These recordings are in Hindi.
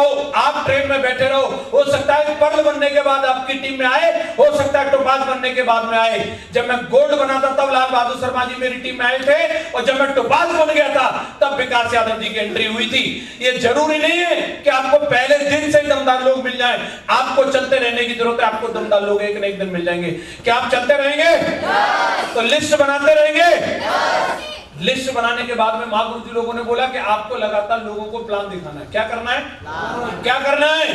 हो, आप ट्रेन में बैठे रहो, हो सकता है पर्ल बनने के बाद आपकी टीम में आए, हो सकता है टोपाज बनने के बाद में आए। जब मैं गोल्ड बना था तब लाल बहादुर शर्मा जी मेरी टीम में आए थे, और जब मैं टोपाज बन गया था तब विकास यादव जी की एंट्री हुई थी। ये जरूरी नहीं है कि आपको पहले दिन से दमदार लोग मिल जाए, आपको चलते रहने की जरूरत है। आपको दमदार लोग एक न एक दिन मिल जाएंगे। क्या आप चलते रहेंगे? तो लिस्ट बनाते रहेंगे। लिस्ट बनाने के बाद में महागुरु जी लोगों ने बोला कि आपको लगातार लोगों को प्लान दिखाना है। क्या करना है? क्या करना है?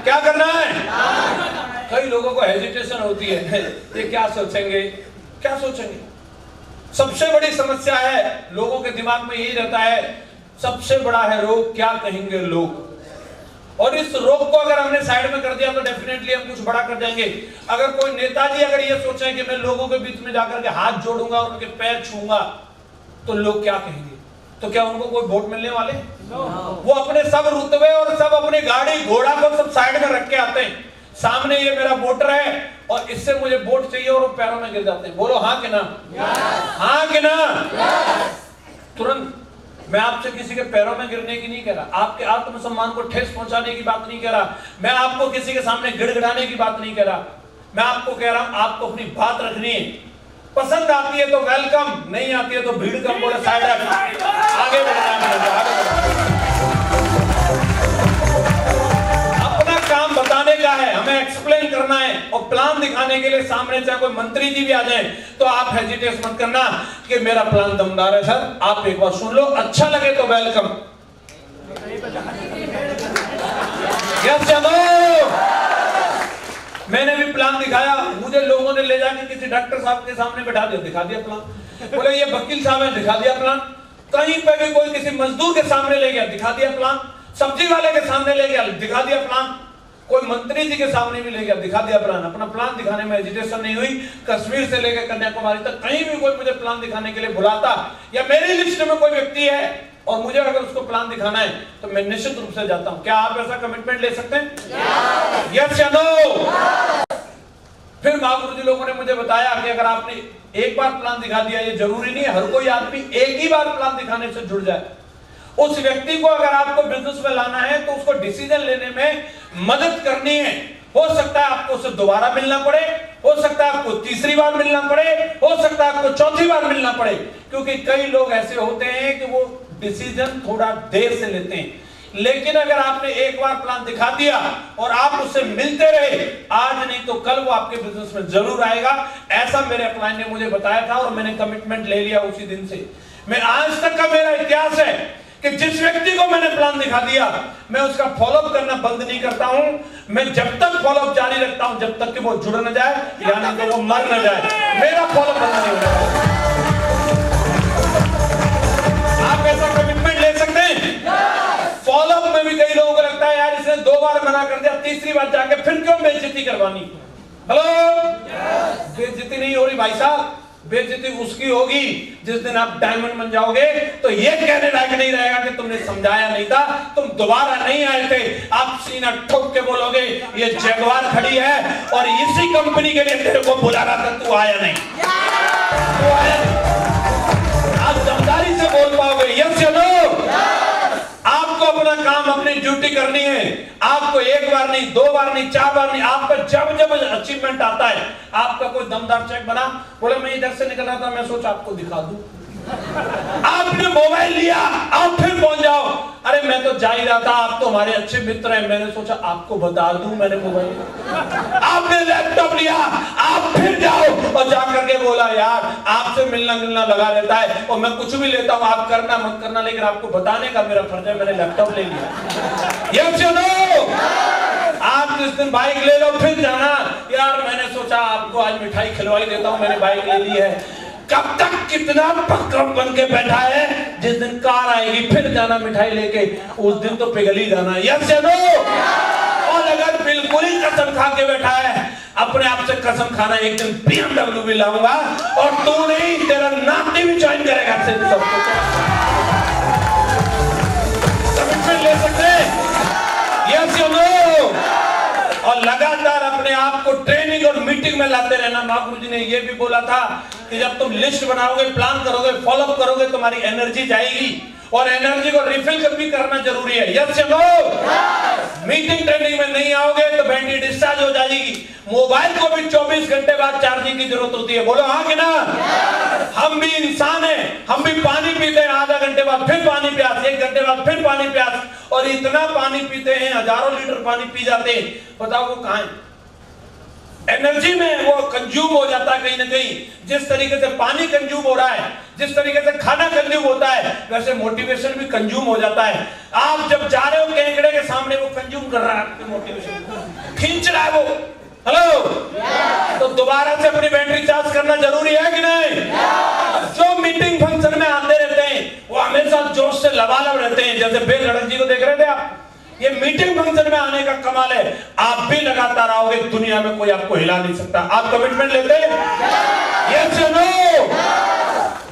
क्या करना है? कई लोगों को हेजिटेशन होती है, ये क्या सोचेंगे, क्या सोचेंगे। सबसे बड़ी समस्या है, लोगों के दिमाग में यही रहता है, सबसे बड़ा है रोग, क्या कहेंगे लोग। और इस रोग को अगर हमने साइड में कर दिया तो डेफिनेटली हम कुछ बड़ा कर जाएंगे। अगर कोई नेताजी अगर ये सोचे कि मैं लोगों के बीच में जाकर के हाथ जोड़ूंगा और उनके पैर छूंगा तो लोग क्या कहेंगे, तो क्या उनको कोई वोट मिलने वाले? वो अपने सब रुतबे और सब अपनी गाड़ी घोड़ा को सब साइड में रख के आते हैं, सामने ये मेरा वोटर है और इससे मुझे वोट चाहिए, और वो पैरों में गिर जाते हैं। बोलो हाँ कि ना? हाँ कि ना? तुरंत। मैं आपसे किसी के पैरों में गिरने की नहीं कह रहा, आपके आत्मसम्मान को ठेस पहुंचाने की बात नहीं कह रहा, मैं आपको किसी के सामने गिड़गिड़ाने की बात नहीं कह रहा। मैं आपको कह रहा हूं आपको अपनी बात रखनी है। पसंद आती है तो वेलकम, नहीं आती है तो भीड़ कम, बोले साइड आगे बढ़ना। अपना काम बताने का है, हमें एक्सप्लेन करना है, और प्लान दिखाने के लिए सामने चाहे कोई मंत्री जी भी आ जाए तो आप हेजिटेट मत करना कि मेरा प्लान दमदार है सर, आप एक बार सुन लो, अच्छा लगे तो वेलकम। यस यादव, मैंने भी प्लान दिखाया, मुझे लोगों ने ले जाके किसी डॉक्टर साहब के सामने बैठा दिया, दिखा दिया प्लान। बोले ये वकील साहब है, दिखा दिया प्लान। कहीं पे भी कोई किसी मजदूर के सामने ले गया, दिखा दिया प्लान। सब्जी वाले के सामने ले गया, दिखा दिया प्लान। कोई मंत्री जी के सामने भी ले गया, दिखा दिया प्लान। अपना प्लान दिखाने में हेजिटेशन नहीं हुई। कश्मीर से लेकर कन्याकुमारी तक कहीं भी कोई मुझे प्लान दिखाने के लिए बुलाता, या मेरी लिस्ट में कोई व्यक्ति है और मुझे अगर उसको प्लान दिखाना है तो मैं निश्चित रूप से जाता हूं। क्या आप ऐसा कमिटमेंट ले सकते हैं? यस या नो? फिर महागुरु जी लोगों ने मुझे बताया कि अगर आपने एक बार प्लान दिखा दिया, ये जरूरी नहीं है हर कोई आदमी एक ही बार प्लान दिखाने से जुड़ जाए। उस व्यक्ति को अगर आपको बिजनेस में लाना है तो उसको डिसीजन लेने में मदद करनी है। हो सकता है आपको उससे दोबारा मिलना पड़े, हो सकता है आपको तीसरी बार मिलना पड़े, हो सकता है आपको चौथी बार मिलना पड़े, क्योंकि कई लोग ऐसे होते हैं कि वो डिसीजन थोड़ा देर से लेते हैं। लेकिन अगर आपने एक बार प्लान दिखा दिया और आप उससे मिलते रहे, आज नहीं तो कल वो आपके बिजनेस में जरूर आएगा। ऐसा मेरे अपलाइन ने मुझे बताया था और मैंने कमिटमेंट ले लिया उसी दिन से। मैं आज तक का मेरा इतिहास है कि जिस व्यक्ति को मैंने प्लान दिखा दिया मैं उसका फॉलोअप करना बंद नहीं करता हूं। मैं जब तक फॉलोअप जारी रखता हूं जब तक कि वो जुड़ न जाए, यानी कि वो मर न जाए, मेरा फॉलोअप बंद नहीं होगा। आप ऐसा कमिटमेंट ले सकते हैं? फॉलोअप में भी कई लोगों को लगता है यार इसने 2 बार मना कर दिया, तीसरी बार जाके फिर क्यों बेइज्जती करवानी। हेलो, बेइज्जती नहीं हो रही भाई साहब, बेइज्जती उसकी होगी जिस दिन आप डायमंड बन जाओगे तो ये कहने लायक नहीं रहेगा कि तुमने समझाया नहीं था, तुम दोबारा नहीं आए थे। आप सीना ठोक के बोलोगे ये जगवार खड़ी है और इसी कंपनी के लिए तेरे को बुला रहा था, तू आया नहीं, तू आया नहीं। आप दमदारी से बोल पाओगे यस या नो? आपको अपना काम, अपनी ड्यूटी करनी है। आपको एक बार नहीं, 2 बार नहीं, 4 बार नहीं, आपका जब जब अचीवमेंट आता है, आपका कोई दमदार चेक बना, बोले मैं इधर से निकल रहा था, मैं सोचा आपको दिखा दूं। आपने मोबाइल लिया, आप फिर पहुंच जाओ, अरे मैं तो जा ही रहा था, आप तो हमारे अच्छे मित्र हैं, मैंने सोचा आपको बता दूं मैंने मोबाइल। आपने लैपटॉप लिया, आप फिर जाओ और जाकर के बोला यार आपसे मिलना जुलना लगा रहता है और मैं कुछ भी लेता हूं, आप करना मत करना, लेकिन आपको बताने का मेरा फर्ज है, मैंने लैपटॉप ले लिया। यस या नो? आप जिस दिन बाइक ले लो फिर जाना, यार मैंने सोचा आपको आज मिठाई खिलवाई देता हूं, मैंने बाइक ले ली है। कब तक कितना पक्कम बन के बैठा है, जिस दिन कार आएगी फिर जाना मिठाई लेके, उस दिन तो पिघल ही जाना। यस या नो? और अगर बिल्कुल ही कसम खा के बैठा है, अपने आप से कसम खाना एक दिन BMW भी लाऊंगा और तू नहीं तेरा नाती भी ज्वाइन करेगा। कमिटमेंट ले सकते हैं? यस या नो? और लगातार अपने आप को ट्रेनिंग और मीटिंग में लाते रहना। महागुरु जी ने यह भी बोला था कि जब तुम लिस्ट बनाओगे, प्लान करोगे, फॉलोअप करोगे, तुम्हारी एनर्जी जाएगी और एनर्जी को रिफिल भी करना जरूरी है। यस या नो? मीटिंग ट्रेनिंग में नहीं आओगे तो बैटरी डिस्चार्ज हो जाएगी। मोबाइल को भी 24 घंटे बाद चार्जिंग की जरूरत होती है। बोलो हाँ कि ना? हम भी इंसान हैं, हम भी पानी पीते हैं, आधा घंटे बाद फिर पानी प्यास, 1 घंटे बाद फिर पानी प्यास, और इतना पानी पीते हैं, हजारों लीटर पानी पी जाते हैं। बताओ वो कहां है? एनर्जी में वो कंज्यूम हो जाता है कहीं ना कहीं। जिस तरीके से पानी कंज्यूम हो रहा है, जिस तरीके से खाना कंज्यूम होता है, वैसे मोटिवेशन भी कंज्यूम हो जाता है। आप जब जा रहे हो केकड़े के सामने, वो कंज्यूम कर रहा है आपके मोटिवेशन, खींच रहा है वो। हेलो, तो दोबारा से अपनी बैटरी चार्ज करना जरूरी है कि नहीं? जो मीटिंग फंक्शन में आते रहते हैं वो हमेशा जोश से लबालब रहते हैं। जैसे बेल गणेश जी को देख रहे थे आप, ये मीटिंग फंक्शन में आने का कमाल है। आप भी लगातार आओगे, दुनिया में कोई आपको हिला नहीं सकता। आप कमिटमेंट लेते हैं? यस या नो?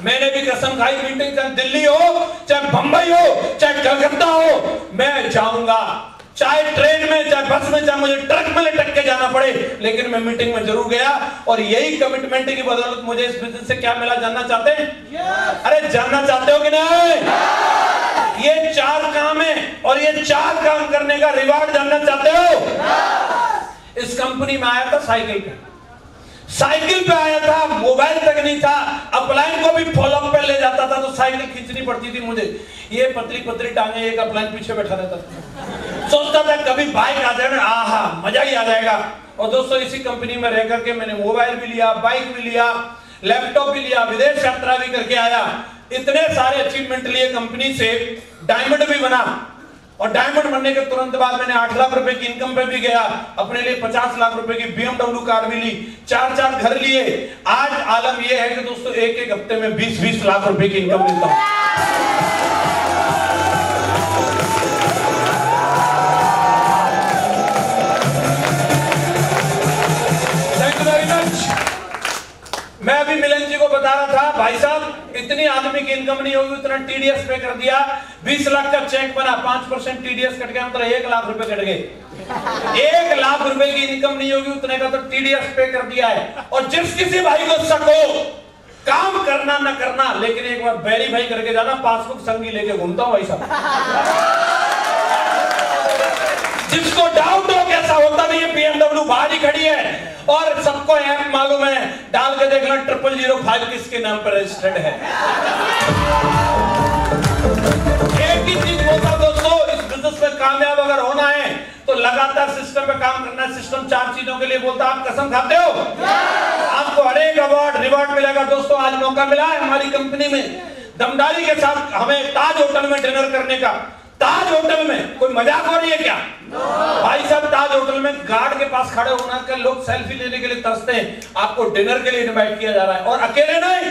मैंने भी कसम खाई, मीटिंग चाहे दिल्ली हो, चाहे बंबई हो, चाहे कलकत्ता हो, मैं जाऊंगा। चाहे ट्रेन में, चाहे बस में, चाहे मुझे ट्रक में लटक के जाना पड़े, लेकिन मैं मीटिंग में जरूर गया। और यही कमिटमेंट की बदौलत मुझे इस बिजनेस से क्या मिला, जानना चाहते हैं? अरे जानना चाहते हो कि नहीं? ये 4 काम है, और ये 4 काम करने का रिवार्ड जानना चाहते हो? इस कंपनी में आया था साइकिल पे, साइकिल पे आया था, मोबाइल तक नहीं था, अपलाइन को भी फॉलोअप पे ले जाता था तो साइकिल खींचनी पड़ती थी मुझे। ये पतली पतली टांगे, एक अपलाइन पीछे बैठा रहता था। सोचता था कभी बाइक आ जाए ना, आहा मजा ही आ जाएगा। और दोस्तों, इसी कंपनी में रह करके मैंने मोबाइल भी लिया, बाइक भी लिया, लैपटॉप भी लिया, विदेश यात्रा भी करके आया। इतने सारे अचीवमेंट लिए कंपनी से, डायमंड भी बना। और डायमंड बनने के तुरंत बाद मैंने 8 लाख रुपए की इनकम पे भी गया, अपने लिए 50 लाख रुपए की BMW कार भी ली, 4 घर लिए। आज आलम यह है कि दोस्तों, एक हफ्ते में 20 लाख रुपए की इनकम मिलता है। मैं अभी मिलन जी को बता रहा था, भाई साहब इतनी आदमी की इनकम नहीं होगी, उतना टीडीएस पे कर दिया। 20 लाख का चेक बना, 5% टीडीएस कट गया, मतलब 1 लाख रुपए कट गए। 1 लाख रुपए की इनकम नहीं होगी, उतने का तो टीडीएस पे कर दिया है। और जिस किसी भाई को शक हो, काम करना न करना, लेकिन एक बार बैरी भाई करके जाना, पासबुक संगी लेके घूमता हूं भाई साहब। जिसको डाउट हो कैसा होता नहीं है, BMW बाहर ही खड़ी है और सबको ऐप मालूम है, डाल के देखना 0005 किसके नाम पर रजिस्टर्ड है। एक ही चीज बोलता दोस्तों, इस बिजनेस में कामयाब अगर होना है तो लगातार सिस्टम पे काम करना है। सिस्टम 4 चीजों के लिए बोलता है। आप कसम खाते हो? आपको हर एक अवार्ड रिवॉर्ड मिलेगा। दोस्तों, आज मौका मिला है हमारी कंपनी में दमदारी के साथ हमें ताज होटल में डिनर करने का। ताज होटल में कोई मजाक हो रही है क्या? भाई साहब, ताज होटल में गार्ड के पास खड़े होना कर लोग सेल्फी लेने के लिए तरसते हैं। आपको डिनर के लिए इनवाइट किया जा रहा है, और अकेले नहीं,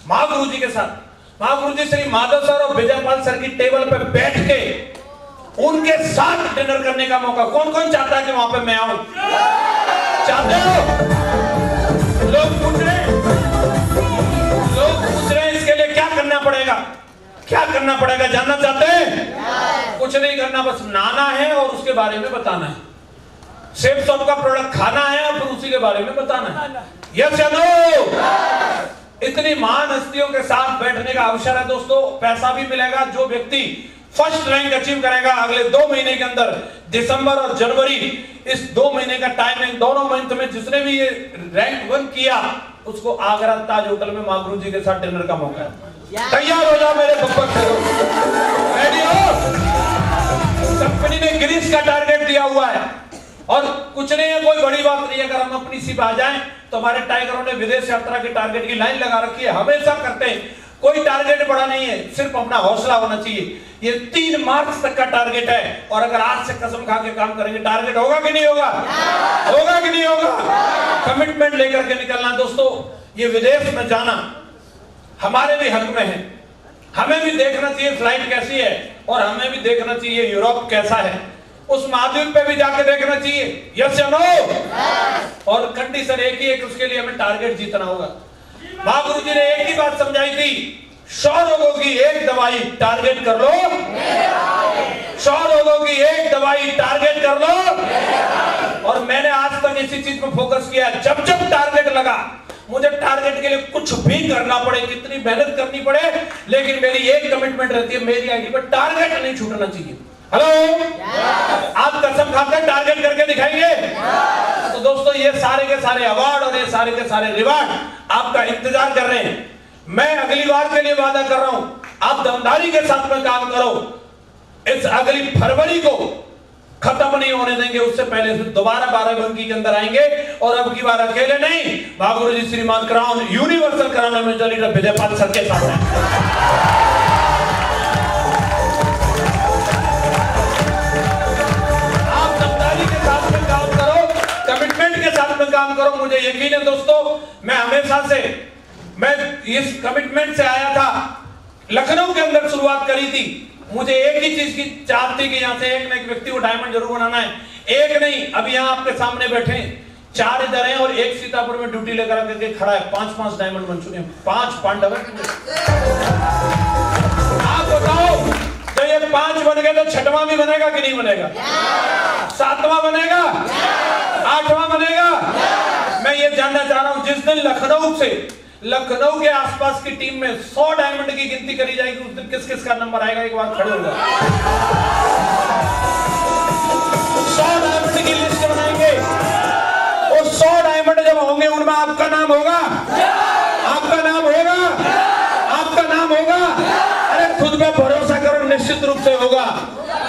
महागुरु जी के साथ। महागुरु जी श्री माधव सर और विजयपाल सर की टेबल पे बैठ के उनके साथ डिनर करने का मौका कौन कौन चाहता है कि वहां पे मैं आऊं? चाहते हो? लोग पूछ रहे हैं इसके लिए क्या करना पड़ेगा, क्या करना पड़ेगा, जानना चाहते हैं? कुछ नहीं करना, बस नहाना है और उसके बारे में बताना है। सेफ शॉप का प्रोडक्ट खाना है और फिर उसी के बारे में बताना है। यस या नो? इतनी महान हस्तियों के साथ बैठने का अवसर है दोस्तों। पैसा भी मिलेगा। जो व्यक्ति फर्स्ट रैंक अचीव करेगा अगले 2 महीने के अंदर, दिसंबर और जनवरी, इस 2 महीने का टाइम है, दोनों मंथ में जिसने भी ये रैंक 1 किया, उसको आगरा ताज होटल में महागुरु जी के साथ डिनर का मौका है। तैयार हो जाओ मेरे बब्बर, रेडी हो? कंपनी ने ग्रीस का टारगेट दिया हुआ है और कुछ नहीं है, कोई बड़ी बात नहीं है। अगर हम अपनी सिप आ जाएं तो हमारे टाइगरों ने विदेश यात्रा के टारगेट की लाइन लगा रखी है, हमेशा करते हैं। कोई टारगेट बड़ा नहीं है, सिर्फ अपना हौसला होना चाहिए। ये 3 मार्च तक का टारगेट है, और अगर आज से कसम खा के काम करेंगे, टारगेट होगा कि नहीं होगा? होगा कि नहीं होगा? कमिटमेंट लेकर के निकलना दोस्तों। ये विदेश में जाना हमारे भी हक में है। हमें भी देखना चाहिए फ्लाइट कैसी है, और हमें भी देखना चाहिए यूरोप कैसा है। उस महाद्वीप पे भी जाके देखना चाहिए। यस या नो? और कंडीशन एक ही है कि उसके लिए हमें टारगेट जीतना होगा। महागुरु जी ने एक ही बात समझाई थी, 100 रोगों की एक दवाई टारगेट कर लो, 100 रोगों की एक दवाई टारगेट कर लो। और मैंने आज तक इसी चीज पर फोकस किया। जब जब टारगेट लगा मुझे टारगेट के लिए कुछ भी करना पड़े, कितनी मेहनत करनी पड़े, लेकिन मेरी एक कमिटमेंट रहती है, मेरी आईडी पर टारगेट नहीं छूटना चाहिए। हेलो, आप कसम खाकर टारगेट करके दिखाएंगे? तो दोस्तों ये सारे के सारे अवार्ड और ये सारे के सारे रिवार्ड आपका इंतजार कर रहे हैं। मैं अगली बार के लिए वादा कर रहा हूं, आप दमदारी के साथ में काम करो। इस अगली फरवरी को खत्म नहीं होने देंगे, उससे पहले फिर दोबारा बाराबंकी के अंदर आएंगे और अब की बार अकेले नहीं, भागुरु जी श्रीमान क्राउन यूनिवर्सल कराने में लीडर विजय पाल सर के साथ हैं। आप दमदारी के साथ में काम करो, कमिटमेंट के साथ में काम करो। मुझे यकीन है दोस्तों, मैं हमेशा से मैं इस कमिटमेंट से आया था। लखनऊ के अंदर शुरुआत करी थी, मुझे एक ही चीज की चाहत थी कि यहाँ से एक न एक व्यक्ति को डायमंड जरूर बनाना है। एक नहीं, अभी यहाँ आपके सामने बैठे 4 इधर हैं और एक सीतापुर में ड्यूटी लेकर आकर खड़ा है। 5-5 डायमंड बन चुके हैं, 5 पांडव। आप बताओ, जब ये 5 बन गए तो 6वां भी बनेगा कि नहीं बनेगा? 7वां बनेगा? 8वां बनेगा? मैं ये जानना चाह रहा हूं, जिस दिन लखनऊ के आसपास की टीम में 100 डायमंड की गिनती करी जाएगी, उस दिन किस किस का नंबर आएगा? एक बार खड़े हो जाओ। 100 डायमंड की लिस्ट बनाएंगे, वो 100 डायमंड जब होंगे उनमें आपका नाम होगा, आपका नाम होगा, आपका नाम होगा। अरे खुद पे भरोसा करो, निश्चित रूप से होगा।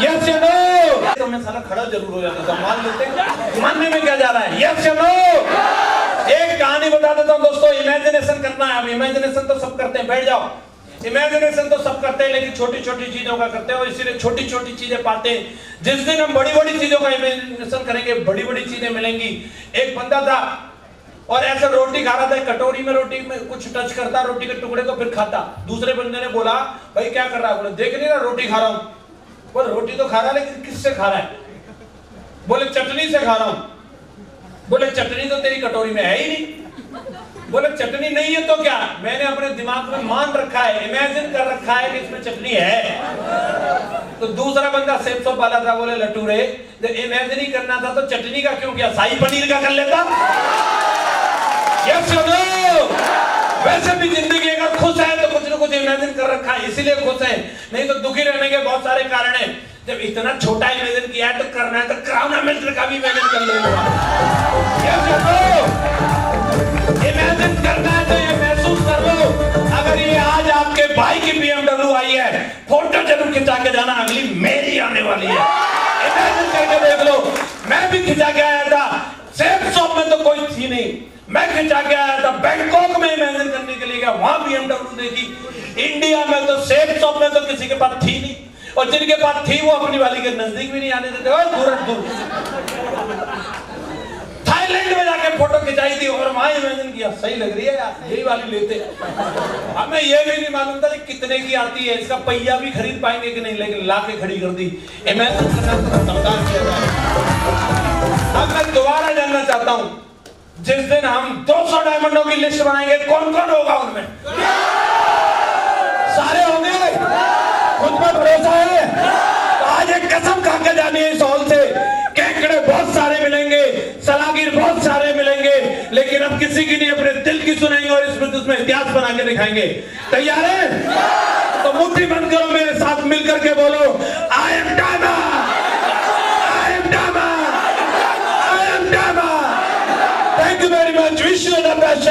यस या नो? तो मैं साला खड़ा जरूर हो जाता था, मान लेते, मानने में क्या जा रहा है? यस या नो? एक कहानी बता देता हूं दोस्तों, इमेजिनेशन करना है। अब इमेजिनेशन तो सब करते हैं, बैठ जाओ। इमेजिनेशन तो सब करते हैं, लेकिन छोटी छोटी चीजों का करते हैं और इसीलिए छोटी छोटी चीजें पाते हैं। जिस दिन हम बड़ी बड़ी चीजों का इमेजिनेशन करेंगे, बड़ी बड़ी चीजें मिलेंगी। एक बंदा था और ऐसे रोटी खा रहा था, कटोरी में रोटी में कुछ टच करता रोटी के टुकड़े को, फिर खाता। दूसरे बंदे ने बोला, भाई क्या कर रहा है? बोले, देख नहीं रहा रोटी खा रहा हूं। बोले, रोटी तो खा रहा है, लेकिन किससे खा रहा है? बोले, चटनी से खा रहा हूं। बोले, चटनी तो तेरी कटोरी में है ही नहीं। बोले, चटनी नहीं है तो क्या? मैंने अपने दिमाग में मान रखा है, इमेजिन कर रखा है कि इसमें चटनी है। तो दूसरा बंदा सेब सब वाला था, बोले, लटू रे, जब इमेजिन ही करना था तो चटनी का क्यों किया? शाही पनीर का कर लेता। यस या नो? वैसे भी जिंदगी अगर खुश है तो कुछ न कुछ इमेजिन कर रखा है, इसीलिए खुश है। नहीं तो दुखी रहने के बहुत सारे कारण हैं। जब इतना छोटा इमेजिन किया है तो करना है तो क्राउन मिनिस्टर का भी इमेजिन कर लेगा। इमेजिन करना है तो ये महसूस कर लो, अगर ये आज आपके भाई की BMW आई है, फोटो जरूर खिंचा के जाना, अगली मेरी आने वाली है। इमेजिन करके देख लो। मैं भी खिंचा के आया था, सेब शॉप में तो कोई थी नहीं, मैं खिंचा के आया था बैंकॉक में इमेजिन करने के लिए गया, वहां BMW देखी। इंडिया में तो सेब शॉप में तो किसी के पास थी नहीं, और जिनके पास थी वो अपनी वाली के नजदीक भी नहीं आने देते, दूर। थाईलैंड में जाके फोटो खिंचाई थी और वहां इमेजिन किया, सही लग रही है यार, यही वाली लेते। हमें ये भी नहीं मालूम था कि कितने की आती है, इसका पहिया भी खरीद पाएंगे कि नहीं, लेकिन ला के खड़ी कर दी। इमेजिन करना समझदार किया जाए। अब मैं दोबारा जानना चाहता हूं, जिस दिन हम 200 डायमंडों की लिस्ट बनाएंगे, कौन कौन होगा उनमें? सारे होंगे? खुद पर भरोसा है? तो आज एक कसम खा के जानी है इस हॉल से, केकड़े बहुत सारे मिलेंगे, सलागिर बहुत सारे मिलेंगे, लेकिन अब किसी की नहीं, अपने दिल की सुनेंगे और इसमें इतिहास बना के दिखाएंगे। तैयार है? तो मुट्ठी बंद करो, मेरे साथ मिलकर के बोलो, I am diamond, I am diamond, I am diamond. Thank you very much. Wish you the best.